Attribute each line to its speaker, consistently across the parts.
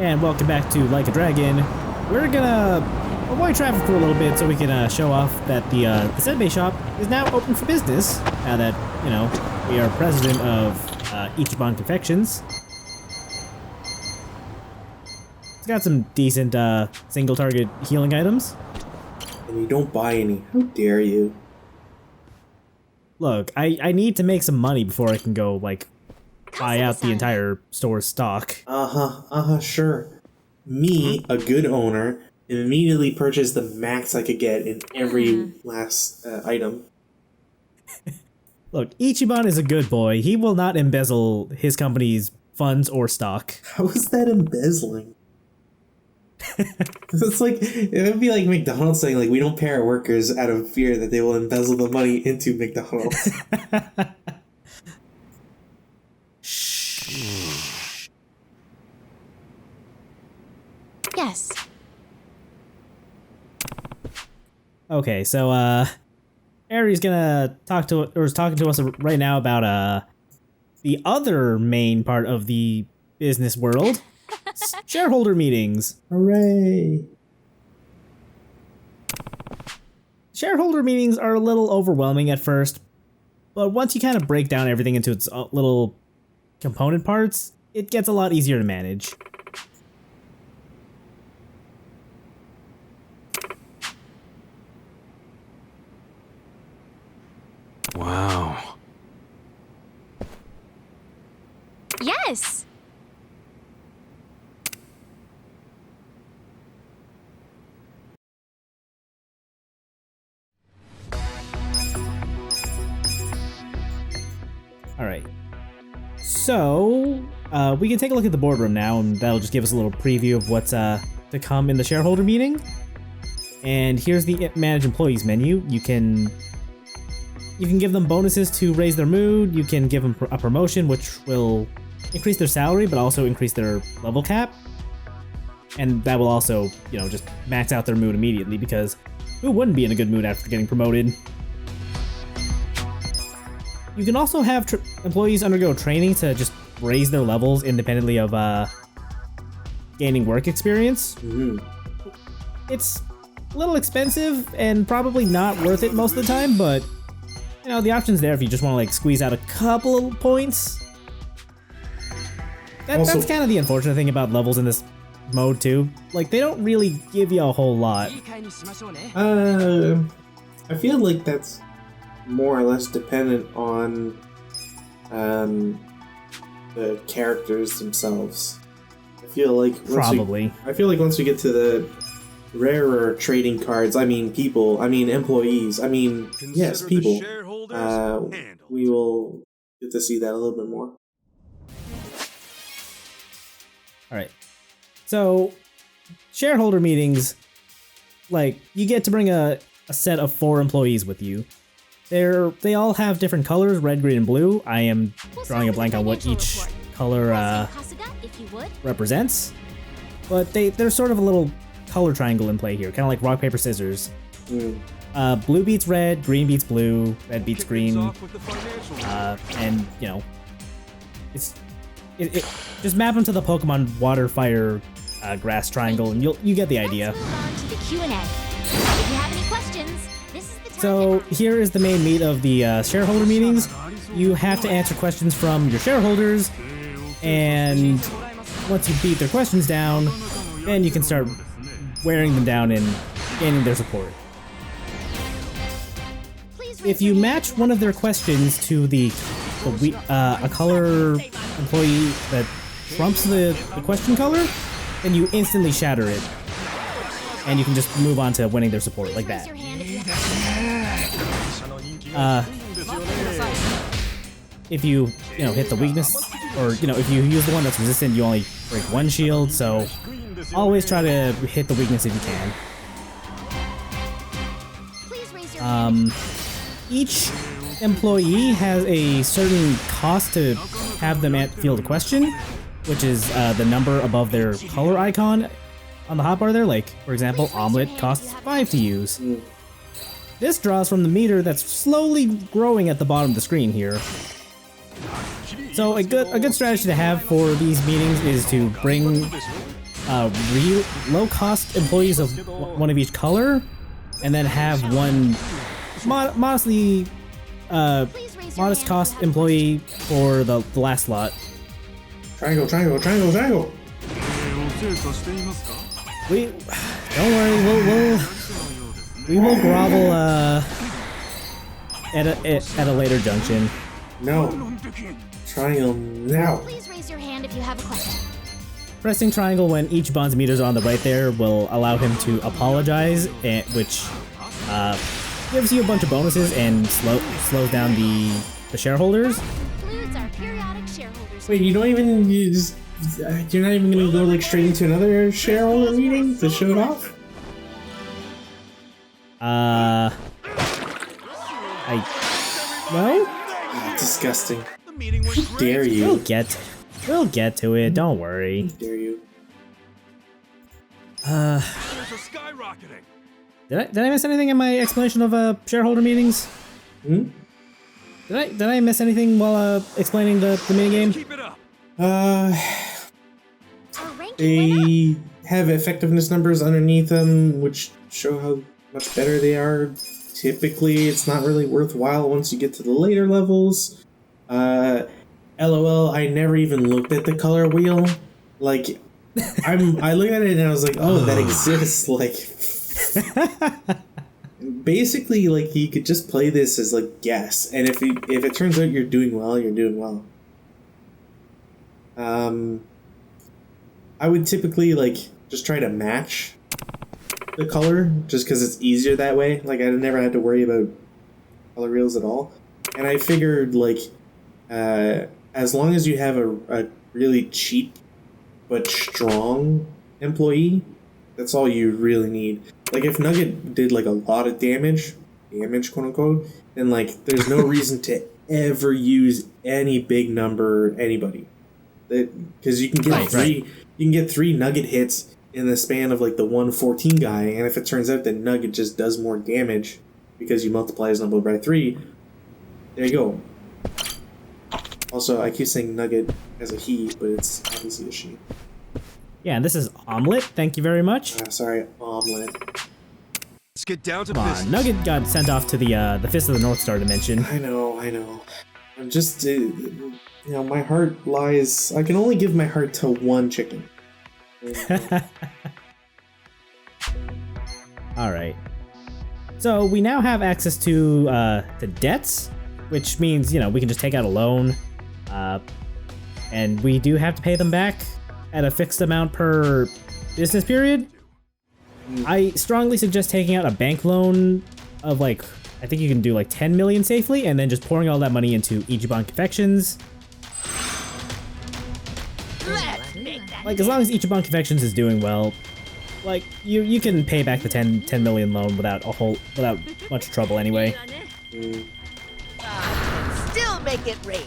Speaker 1: And welcome back to Like a Dragon. We're gonna avoid traffic for a little bit so we can show off that the Senbei shop is now open for business. Now that, you know, we are president of Ichiban Confections. It's got some decent single target healing items.
Speaker 2: And you don't buy any. How dare you?
Speaker 1: Look, I need to make some money before I can go, like, buy out the entire store's stock.
Speaker 2: Sure. Me, a good owner, immediately purchased the max I could get in every last item.
Speaker 1: Look, Ichiban is a good boy. He will not embezzle his company's funds or stock.
Speaker 2: How is that embezzling? It's like, it would be like McDonald's saying, like, we don't pay our workers out of fear that they will embezzle the money into McDonald's.
Speaker 3: Yes.
Speaker 1: Okay, so Ari's gonna is talking to us right now about the other main part of the business world. Shareholder meetings.
Speaker 2: Hooray!
Speaker 1: Shareholder meetings are a little overwhelming at first, but once you kind of break down everything into its little component parts, it gets a lot easier to manage.
Speaker 4: Wow.
Speaker 3: Yes.
Speaker 1: Alright. So, we can take a look at the boardroom now, and that'll just give us a little preview of what's to come in the shareholder meeting. And here's the Manage Employees menu. You can give them bonuses to raise their mood. You can give them a promotion, which will increase their salary, but also increase their level cap. And that will also, you know, just max out their mood immediately, because who wouldn't be in a good mood after getting promoted? You can also have employees undergo training to just raise their levels independently of gaining work experience. It's a little expensive and probably not worth it most of the time, but you know, the option's there if you just want to like squeeze out a couple of points. That's kind of the unfortunate thing about levels in this mode too. Like, they don't really give you a whole lot.
Speaker 2: I feel like that's more or less dependent on the characters themselves. I feel like once we get to the rarer trading cards, employees, people, we will get to see that a little bit more.
Speaker 1: Alright. So, shareholder meetings, like, you get to bring a set of 4 employees with you. They all have different colors, red, green, and blue. I am drawing a blank on what each color represents. But they're sort of a little color triangle in play here, kind of like rock, paper, scissors. Blue beats red, green beats blue, red beats green. And, you know, it just map them to the Pokemon water, fire, grass triangle, and you get the idea.
Speaker 3: Let's move on to the Q&A. If you have any questions, this is the time.
Speaker 1: So here is the main meat of the shareholder meetings. You have to answer questions from your shareholders, and once you beat their questions down, then you can start wearing them down and gaining their support. If you match one of their questions to a color employee that trumps the question color, then you instantly shatter it, and you can just move on to winning their support like that. If you hit the weakness, or if you use the one that's resistant, you only break 1 shield, so always try to hit the weakness if you can. Each employee has a certain cost to have them field a question, which is the number above their color icon on the hotbar there. Like, for example, omelet costs 5 to use. This draws from the meter that's slowly growing at the bottom of the screen here. So a good strategy to have for these meetings is to bring low-cost employees of one of each color, and then have one modestly modest cost employee for the last slot.
Speaker 2: Triangle, triangle, triangle, triangle.
Speaker 1: Don't worry, we will grovel at a later junction.
Speaker 2: No. Triangle now.
Speaker 3: Please raise your hand if you have a question.
Speaker 1: Pressing triangle when each bond's meters are on the right there will allow him to apologize, which gives you a bunch of bonuses and slows down the shareholders.
Speaker 3: Includes our periodic shareholders.
Speaker 2: Wait, you're not even gonna go like straight into another shareholder meeting to show it off?
Speaker 1: No?
Speaker 2: Disgusting. How dare you?
Speaker 1: We'll get to it. Don't worry.
Speaker 2: How dare you?
Speaker 1: Did I miss anything in my explanation of shareholder meetings? Did I miss anything while explaining the minigame?
Speaker 2: They have effectiveness numbers underneath them, which show how much better they are. Typically, it's not really worthwhile once you get to the later levels. LOL, I never even looked at the color wheel. Like, I looked at it and I was like, oh, that exists. Like, basically, like, you could just play this as like guess, and if it turns out you're doing well, you're doing well. I would typically like just try to match the color, just because it's easier that way. Like, I never had to worry about color reels at all, and I figured like as long as you have a really cheap but strong employee, that's all you really need. Like, if Nugget did like a lot of damage quote unquote, then like there's no reason to ever use any big number anybody, because you can get you can get 3 Nugget hits in the span of like the 114 guy, and if it turns out that Nugget just does more damage because you multiply his number by 3, there you go. Also, I keep saying Nugget as a he, but it's obviously a she.
Speaker 1: Yeah, and this is Omelet. Thank you very much.
Speaker 2: Sorry, Omelet.
Speaker 4: Let's get down to
Speaker 1: Come on, Nugget got sent off to the Fist of the North Star dimension.
Speaker 2: I know. I'm just, my heart lies. I can only give my heart to one chicken.
Speaker 1: All right. So we now have access to debts, which means we can just take out a loan, and we do have to pay them back at a fixed amount per business period. I strongly suggest taking out a bank loan of I think you can do 10 million safely, and then just pouring all that money into Ichiban Confections. As long as Ichiban Confections is doing well, you can pay back the 10 million loan without much trouble anyway.
Speaker 5: Still make it rain.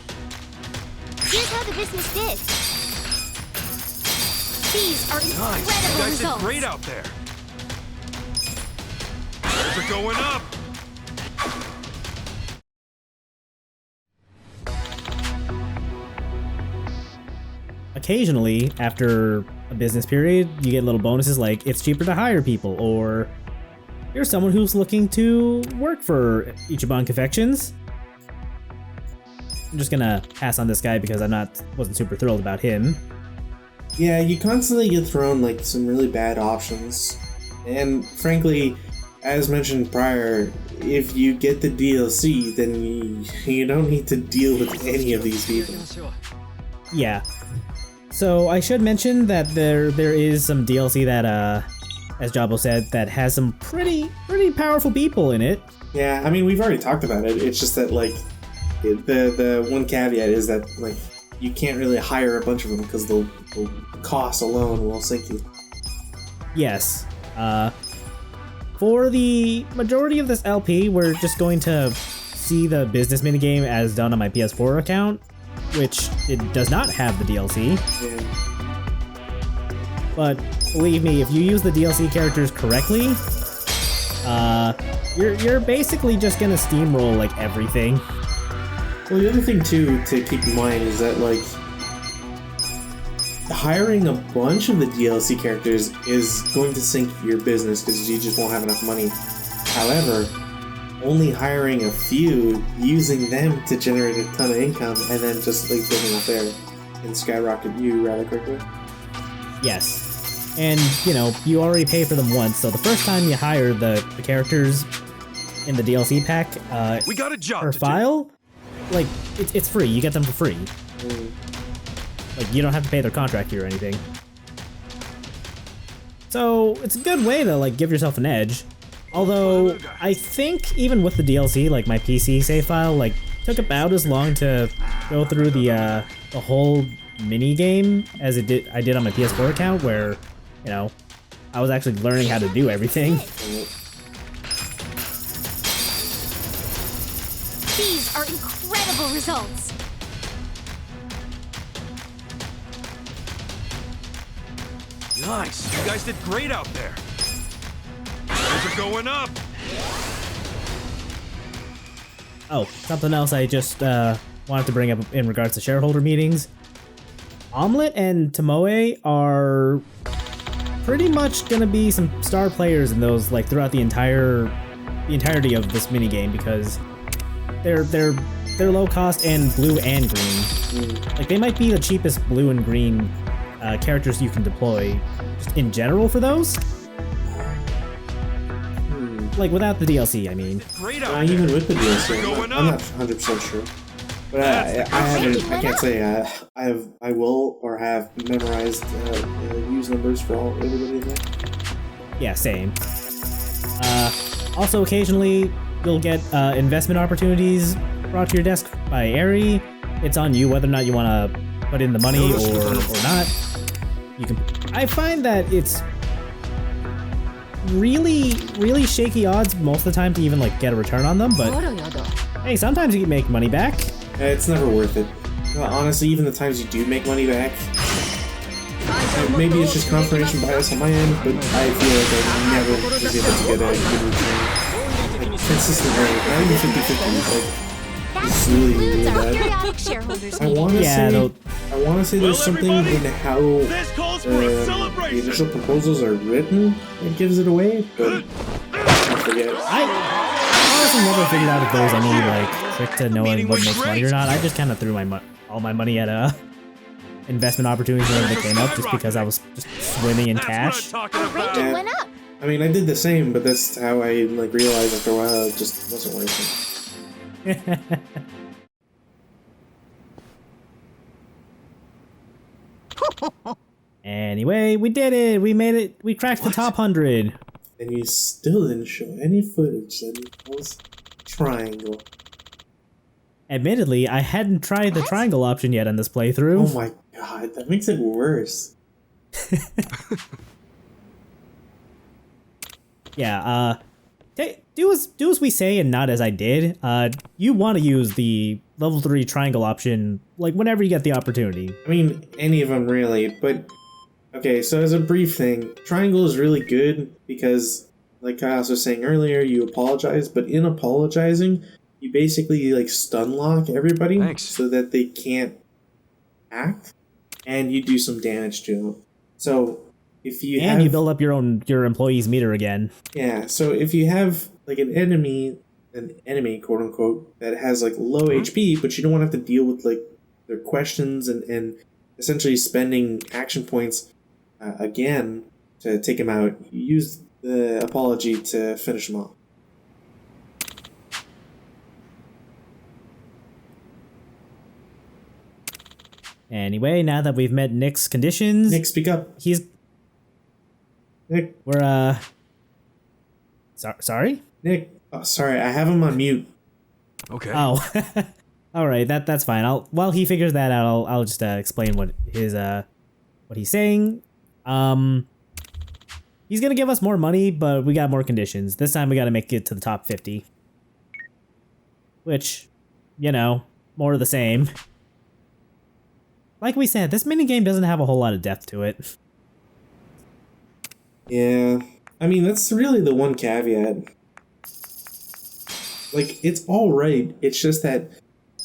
Speaker 3: Here's how the business did. These are incredible
Speaker 4: You guys
Speaker 3: results.
Speaker 4: did great out there. They're going up.
Speaker 1: Occasionally, after a business period, you get little bonuses like it's cheaper to hire people, or you're someone who's looking to work for Ichiban Confections. I'm just gonna pass on this guy because wasn't super thrilled about him.
Speaker 2: Yeah, you constantly get thrown some really bad options, and frankly, as mentioned prior, if you get the DLC, then you don't need to deal with any of these people.
Speaker 1: Yeah. So I should mention that there is some DLC that, as Jabo said, that has some pretty powerful people in it.
Speaker 2: Yeah, I mean, we've already talked about it. It's just that the one caveat is that you can't really hire a bunch of them because the cost alone will sink you.
Speaker 1: Yes. For the majority of this LP, we're just going to see the business minigame as done on my PS4 account, which it does not have the DLC.
Speaker 2: Yeah.
Speaker 1: But believe me, if you use the DLC characters correctly, you're basically just gonna steamroll everything.
Speaker 2: Well, the other thing too to keep in mind is that hiring a bunch of the DLC characters is going to sink your business because you just won't have enough money. However, only hiring a few, using them to generate a ton of income, and then just like building up there can skyrocket you rather quickly.
Speaker 1: Yes. And, you know, you already pay for them once, so the first time you hire the characters in the DLC pack,
Speaker 4: we got a job
Speaker 1: per
Speaker 4: to
Speaker 1: file, like, it's free. You get them for free. Like, you don't have to pay their contract fee or anything. So, it's a good way to, like, give yourself an edge. Although, I think even with the DLC, like, my PC save file, like, took about as long to go through the whole mini game as I did on my PS4 account, where, you know, I was actually learning how to do everything.
Speaker 3: These are incredible results.
Speaker 4: Nice. You guys did great out there. Things are going up.
Speaker 1: Oh, something else I just wanted to bring up in regards to shareholder meetings. Omelette and Tomoe are pretty much gonna be some star players in those, like, throughout the entirety of this minigame, because they're low cost and blue and green. Like, they might be the cheapest blue and green characters you can deploy just in general for those. Like, without the DLC, I mean.
Speaker 2: Even with the DLC, I'm not 100% sure. But I can't say I will or have memorized use numbers for everybody in there.
Speaker 1: Yeah, same. Also, occasionally, you'll get investment opportunities brought to your desk by Aerie. It's on you whether or not you want to put in the money or not. You can. I find that it's really shaky odds most of the time to even, like, get a return on them, but hey, sometimes you can make money back.
Speaker 2: It's never worth it. Honestly, even the times you do make money back, maybe it's just confirmation bias on my end, but I feel like I never was able to get a good return. Like, consistent rate, not even 50-50, like, it's really bad. I want to say there's something in how the initial proposals are written that gives it away, but I forget.
Speaker 1: I honestly never figured out if there's any, like, trick to knowing what makes money or not. I just kind of threw all my money at investment opportunities whenever they came up, just because I was just swimming in cash.
Speaker 3: Our ranking went up.
Speaker 2: I mean, I did the same, but that's how I, like, realized after a while it just wasn't working.
Speaker 1: Anyway, we did it! We made it! We cracked the top 100!
Speaker 2: And you still didn't show any footage that was triangle.
Speaker 1: Admittedly, I hadn't tried the triangle option yet in this playthrough.
Speaker 2: Oh my god, that makes it worse.
Speaker 1: Yeah, do as we say and not as I did. You want to use the level 3 triangle option, like, whenever you get the opportunity.
Speaker 2: I mean, any of them really, but okay, so as a brief thing, triangle is really good because, like Chaos was saying earlier, you apologize, but in apologizing, you basically, like, stun lock everybody so that they can't act, and you do some damage to them. So if you
Speaker 1: you build up your employees' meter again.
Speaker 2: Yeah, so if you have, like, an enemy quote unquote that has, like, low HP, but you don't want to have to deal with, like, their questions and essentially spending action points again to take them out, you use the apology to finish them off.
Speaker 1: Anyway, now that we've met Nick's conditions,
Speaker 2: Nick, speak up. Nick,
Speaker 1: we're sorry?
Speaker 2: Nick, oh, sorry, I have him on mute.
Speaker 4: Okay.
Speaker 1: Oh, all right, that's fine. While he figures that out, I'll just explain what he's saying. He's gonna give us more money, but we got more conditions. This time we got to make it to the top 50, which, you know, more of the same. Like we said, this minigame doesn't have a whole lot of depth to it.
Speaker 2: Yeah, I mean, that's really the one caveat. Like, it's alright, it's just that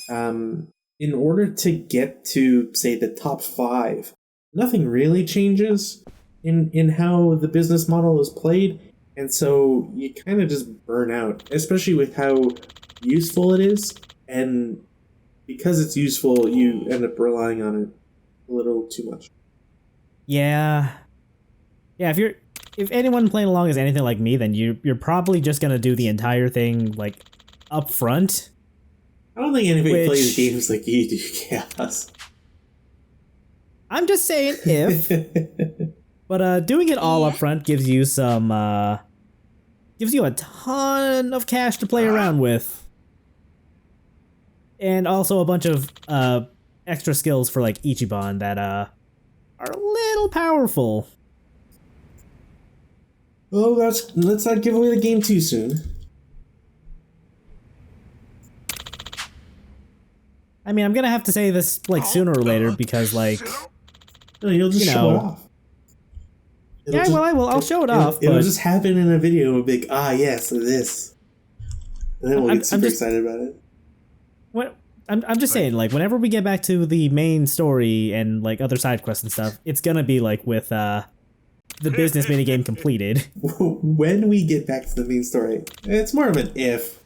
Speaker 2: in order to get to, say, the top 5, nothing really changes in how the business model is played, and so you kind of just burn out, especially with how useful it is, and because it's useful, you end up relying on it a little too much.
Speaker 1: Yeah. Yeah, if anyone playing along is anything like me, then you're probably just gonna do the entire thing like up front.
Speaker 2: I don't think anybody plays games like you do, Chaos.
Speaker 1: I'm just saying if. But doing it all up front gives you some gives you a ton of cash to play around with. And also a bunch of extra skills for like Ichiban that are a little powerful.
Speaker 2: Well, let's not give away the game too soon.
Speaker 1: I mean, I'm gonna have to say this like sooner or later because like
Speaker 2: no, you'll just show it off.
Speaker 1: I will. I'll show it off.
Speaker 2: It'll just happen in a video. It'll be like, yes, this. And then we'll get super excited about it.
Speaker 1: What? I'm just saying, like, whenever we get back to the main story and like other side quests and stuff, it's gonna be like with the business minigame completed.
Speaker 2: When we get back to the main story, it's more of an if.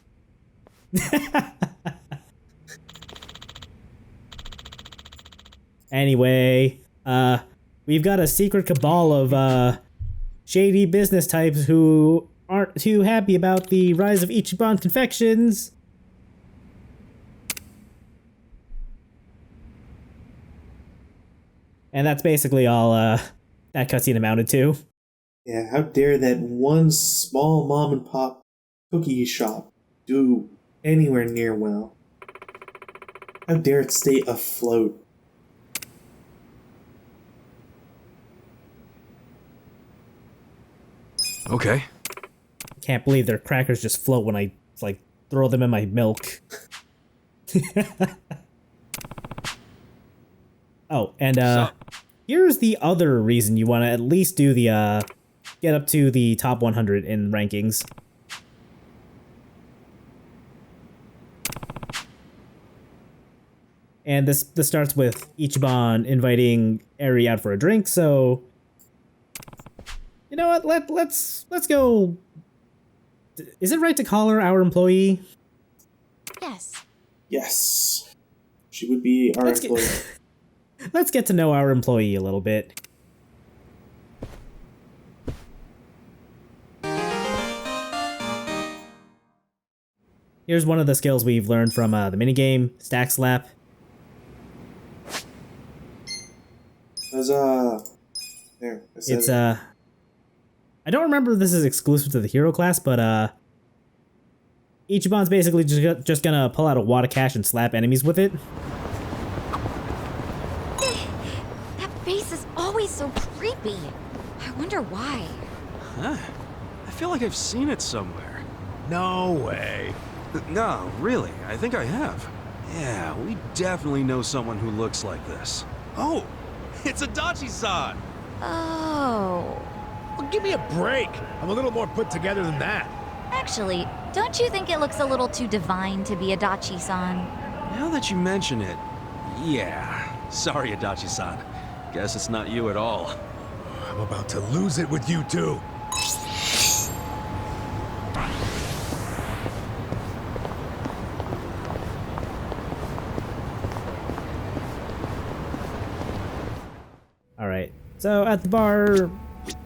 Speaker 1: Anyway, we've got a secret cabal of shady business types who aren't too happy about the rise of Ichiban Confections. And that's basically all that cutscene amounted to.
Speaker 2: Yeah, how dare that one small mom and pop cookie shop do anywhere near well? How dare it stay afloat?
Speaker 4: Okay.
Speaker 1: Can't believe their crackers just float when I like throw them in my milk. Oh, and here's the other reason you want to at least do the get up to the top 100 in rankings. And this starts with Ichiban inviting Eri out for a drink, so you know what? Let's go. Is it right to call her our employee?
Speaker 3: Yes.
Speaker 2: Yes. She would be our employee.
Speaker 1: Let's get to know our employee a little bit. Here's one of the skills we've learned from the minigame, Stack Slap.
Speaker 2: There.
Speaker 1: It's I don't remember if this is exclusive to the hero class, but Ichiban's basically just gonna pull out a wad of cash and slap enemies with it.
Speaker 3: That face is always so creepy. I wonder why.
Speaker 4: Huh? I feel like I've seen it somewhere.
Speaker 6: No way.
Speaker 4: No, really, I think I have. Yeah, we definitely know someone who looks like this. Oh, it's Adachi-san!
Speaker 3: Oh.
Speaker 6: Well, give me a break. I'm a little more put together than that.
Speaker 3: Actually, don't you think it looks a little too divine to be Adachi-san?
Speaker 4: Now that you mention it, yeah. Sorry, Adachi-san. Guess it's not you at all.
Speaker 6: I'm about to lose it with you two.
Speaker 1: Alright, so at the bar,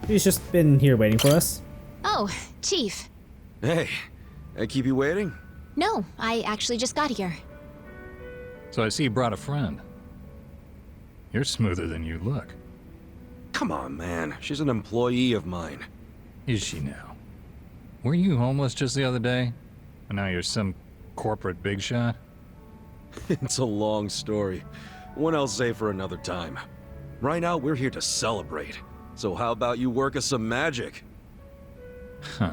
Speaker 1: he's just been here waiting for us.
Speaker 3: Oh, Chief.
Speaker 4: Hey, I keep you waiting?
Speaker 3: No, I actually just got here.
Speaker 7: So I see you brought a friend. You're smoother than you look.
Speaker 4: Come on, man. She's an employee of mine.
Speaker 7: Is she now? Were you homeless just the other day? And now you're some corporate big shot?
Speaker 4: It's a long story. One I'll say for another time. Right now, we're here to celebrate. So how about you work us some magic?
Speaker 7: Huh.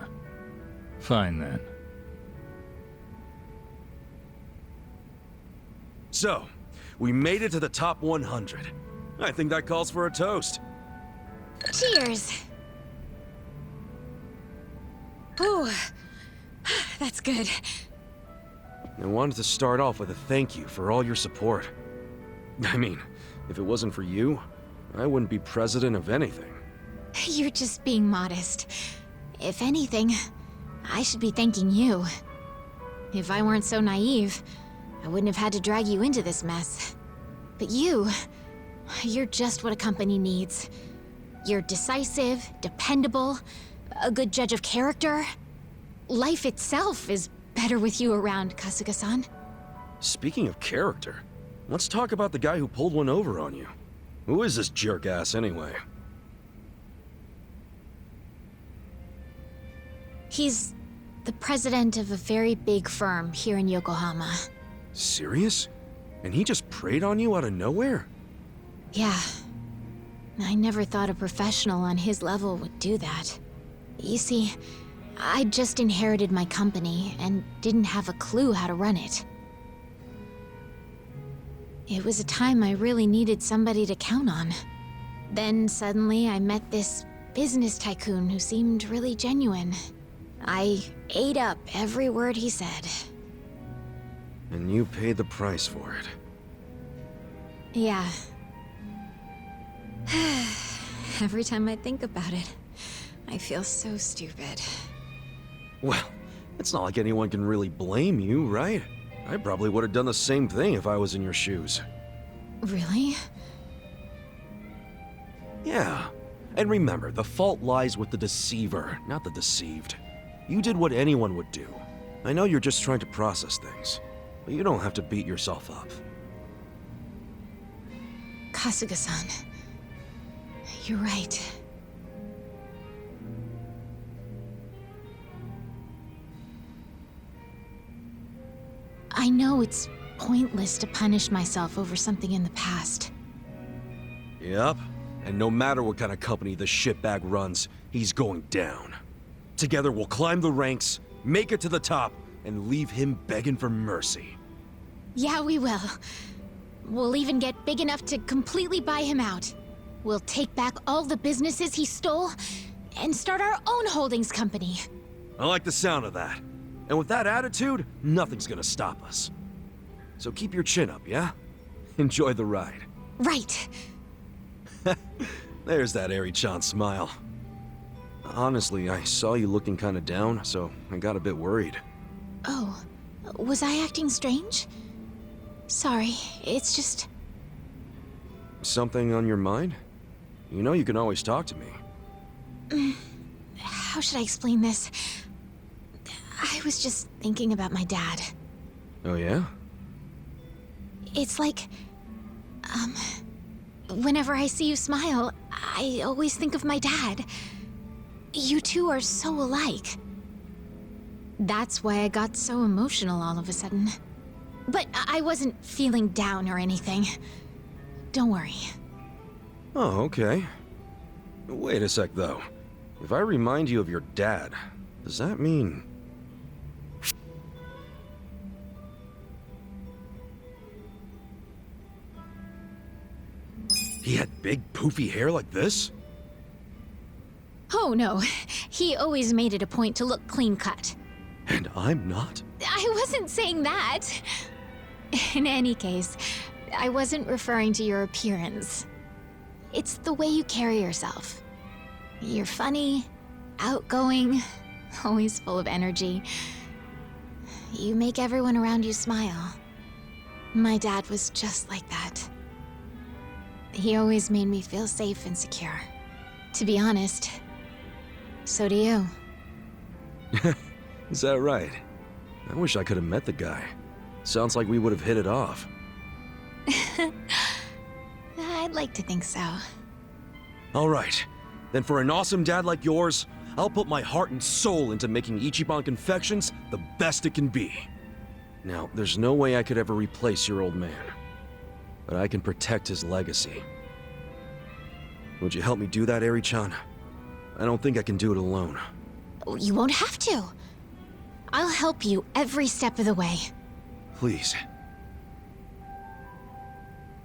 Speaker 7: Fine then.
Speaker 4: So, we made it to the top 100. I think that calls for a toast.
Speaker 3: Cheers. Ooh, that's good.
Speaker 4: I wanted to start off with a thank you for all your support. I mean, if it wasn't for you, I wouldn't be president of anything.
Speaker 3: You're just being modest. If anything, I should be thanking you. If I weren't so naive, I wouldn't have had to drag you into this mess. But you're just what a company needs. You're decisive, dependable, a good judge of character. Life itself is better with you around, Kasuga-san.
Speaker 4: Speaking of character, let's talk about the guy who pulled one over on you. Who is this jerk-ass anyway?
Speaker 3: He's the president of a very big firm here in Yokohama.
Speaker 4: Serious? And he just preyed on you out of nowhere?
Speaker 3: Yeah. I never thought a professional on his level would do that. You see, I just inherited my company and didn't have a clue how to run it. It was a time I really needed somebody to count on. Then suddenly I met this business tycoon who seemed really genuine. I ate up every word he said.
Speaker 4: And you paid the price for it.
Speaker 3: Yeah. Every time I think about it, I feel so stupid.
Speaker 4: Well, it's not like anyone can really blame you, right? I probably would have done the same thing if I was in your shoes.
Speaker 3: Really?
Speaker 4: Yeah. And remember, the fault lies with the deceiver, not the deceived. You did what anyone would do. I know you're just trying to process things, but you don't have to beat yourself up.
Speaker 3: Kasuga-san, you're right. I know it's pointless to punish myself over something in the past.
Speaker 4: Yep. And no matter what kind of company the shitbag runs, he's going down. Together we'll climb the ranks, make it to the top, and leave him begging for mercy.
Speaker 3: Yeah, we will. We'll even get big enough to completely buy him out. We'll take back all the businesses he stole and start our own holdings company.
Speaker 4: I like the sound of that. And with that attitude, nothing's gonna stop us. So keep your chin up, yeah? Enjoy the ride.
Speaker 3: Right.
Speaker 4: There's that Eri-chan smile. Honestly, I saw you looking kinda down, so I got a bit worried.
Speaker 3: Oh, was I acting strange? Sorry, it's just...
Speaker 4: Something on your mind? You know you can always talk to me.
Speaker 3: How should I explain this? I was just thinking about my dad.
Speaker 4: Oh yeah?
Speaker 3: It's like... whenever I see you smile, I always think of my dad. You two are so alike. That's why I got so emotional all of a sudden. But I wasn't feeling down or anything. Don't worry.
Speaker 4: Oh, okay. Wait a sec, though. If I remind you of your dad, does that mean... he had big, poofy hair like this?
Speaker 3: Oh no, he always made it a point to look clean-cut.
Speaker 4: And I'm not?
Speaker 3: I wasn't saying that. In any case, I wasn't referring to your appearance. It's the way you carry yourself. You're funny, outgoing, always full of energy. You make everyone around you smile. My dad was just like that. He always made me feel safe and secure. To be honest, so do you.
Speaker 4: Is that right? I wish I could have met the guy. Sounds like we would have hit it off.
Speaker 3: I'd like to think so.
Speaker 4: All right. Then for an awesome dad like yours, I'll put my heart and soul into making Ichiban Confections the best it can be. Now, there's no way I could ever replace your old man. But I can protect his legacy. Would you help me do that, Eri-chan? I don't think I can do it alone.
Speaker 3: You won't have to. I'll help you every step of the way.
Speaker 4: Please.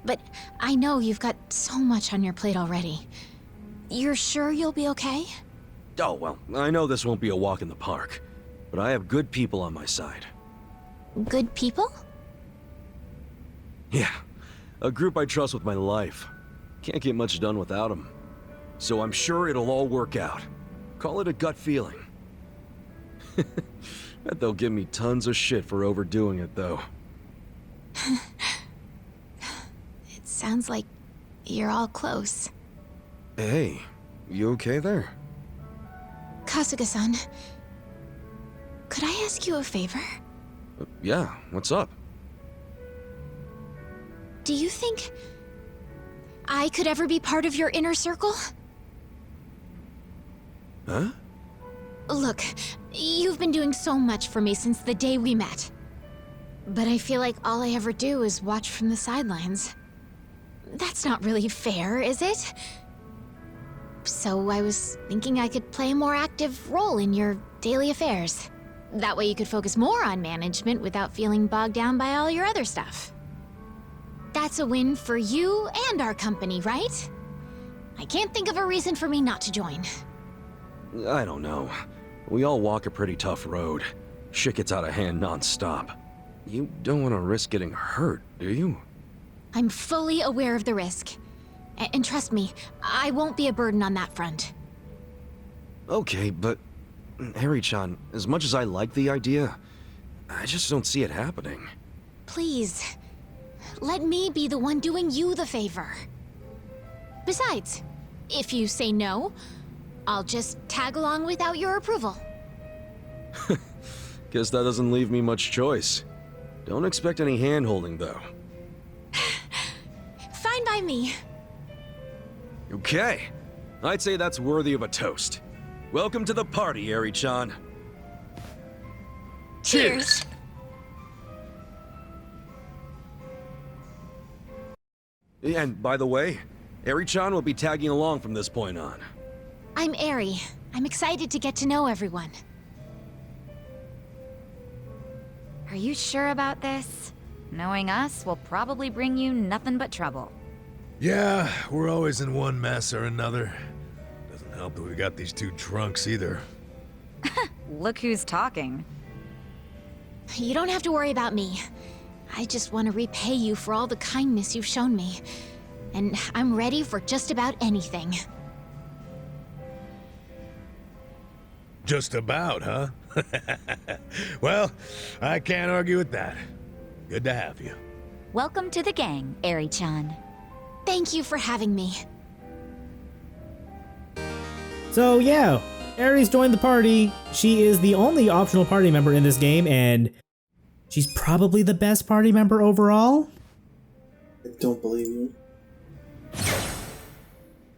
Speaker 3: But I know you've got so much on your plate already. You're sure you'll be okay?
Speaker 4: Oh, well, I know this won't be a walk in the park, but I have good people on my side.
Speaker 3: Good people?
Speaker 4: Yeah, a group I trust with my life. Can't get much done without him. So I'm sure it'll all work out. Call it a gut feeling. Bet they'll give me tons of shit for overdoing it, though.
Speaker 3: It sounds like you're all close.
Speaker 4: Hey, you okay there?
Speaker 3: Kasuga-san, could I ask you a favor?
Speaker 4: Yeah, what's up?
Speaker 3: Do you think I could ever be part of your inner circle?
Speaker 4: Huh?
Speaker 3: Look, you've been doing so much for me since the day we met. But I feel like all I ever do is watch from the sidelines. That's not really fair, is it? So I was thinking I could play a more active role in your daily affairs. That way you could focus more on management without feeling bogged down by all your other stuff. That's a win for you and our company, right? I can't think of a reason for me not to join.
Speaker 4: I don't know. We all walk a pretty tough road. Shit gets out of hand non-stop. You don't want to risk getting hurt, do you?
Speaker 3: I'm fully aware of the risk. And trust me, I won't be a burden on that front.
Speaker 4: Okay, but... Harry-chan, as much as I like the idea, I just don't see it happening.
Speaker 3: Please, let me be the one doing you the favor. Besides, if you say no, I'll just tag along without your approval.
Speaker 4: Guess that doesn't leave me much choice. Don't expect any hand-holding, though.
Speaker 3: Fine by me.
Speaker 4: Okay. I'd say that's worthy of a toast. Welcome to the party, Harry-chan.
Speaker 3: Cheers.
Speaker 4: And by the way, Harry-chan will be tagging along from this point on.
Speaker 3: I'm Eri. I'm excited to get to know everyone.
Speaker 8: Are you sure about this? Knowing us will probably bring you nothing but trouble.
Speaker 6: Yeah, we're always in one mess or another. Doesn't help that we got these two trunks either.
Speaker 8: Look who's talking.
Speaker 3: You don't have to worry about me. I just want to repay you for all the kindness you've shown me. And I'm ready for just about anything.
Speaker 6: Just about, huh? Well, I can't argue with that. Good to have you.
Speaker 8: Welcome to the gang, Eri-chan.
Speaker 3: Thank you for having me.
Speaker 1: So yeah, Aries joined the party. She is the only optional party member in this game, and she's probably the best party member overall.
Speaker 2: I don't believe you.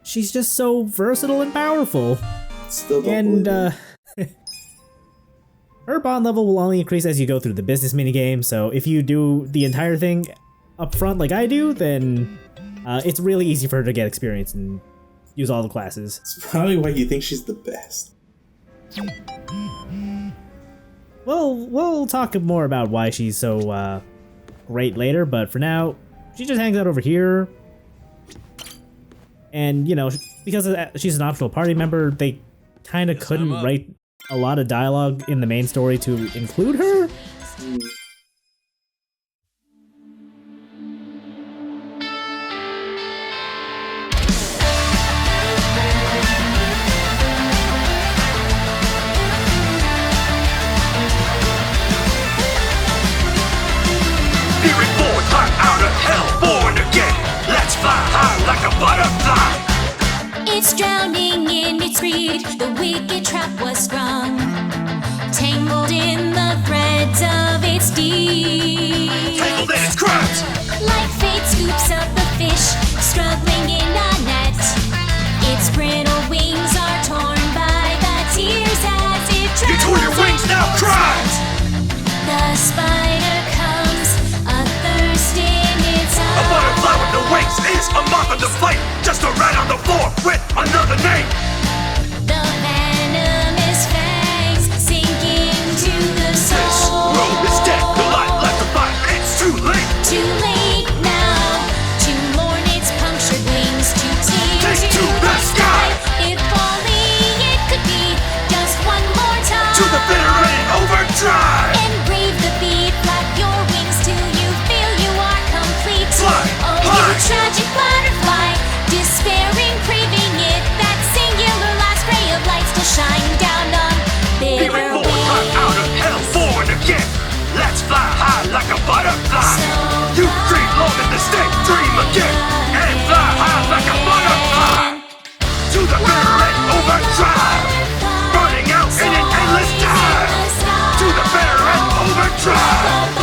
Speaker 1: She's just so versatile and powerful.
Speaker 2: Still don't believe you.
Speaker 1: Her bond level will only increase as you go through the business minigame, so if you do the entire thing up front like I do, then it's really easy for her to get experience and use all the classes.
Speaker 2: It's probably why you think she's the best.
Speaker 1: Well, we'll talk more about why she's so great later, but for now, she just hangs out over here. And, you know, because she's an optional party member, they kind of couldn't write a lot of dialogue in the main story to include her.
Speaker 9: Fearing forward, climb out of hell, born again. Let's fly high like a butterfly.
Speaker 10: It's drowning in its greed, the wicked trap was sprung, tangled in the threads of its deed.
Speaker 9: Tangled in its crabs.
Speaker 10: Like fate scoops up a fish, struggling in a net. Its brittle wings are torn by the tears as it tries.
Speaker 9: You tore your wings, now cry!
Speaker 10: The spider comes, athirst in its eyes.
Speaker 9: A butterfly with no wings is a moth on the flame, just a rat on the floor with another name.
Speaker 10: The venomous fangs sink into the soul.
Speaker 9: This world is dead, the light left the fire, it's too late.
Speaker 10: Too late now to mourn its punctured wings, to take
Speaker 9: to the sky.
Speaker 10: If only it could be just one more time.
Speaker 9: To the bitter end, overdrive.
Speaker 10: And brave the beat, flap your wings till you feel you are complete.
Speaker 9: Fly
Speaker 10: Oh,
Speaker 9: high.
Speaker 10: you tragic butterfly, do
Speaker 9: trap.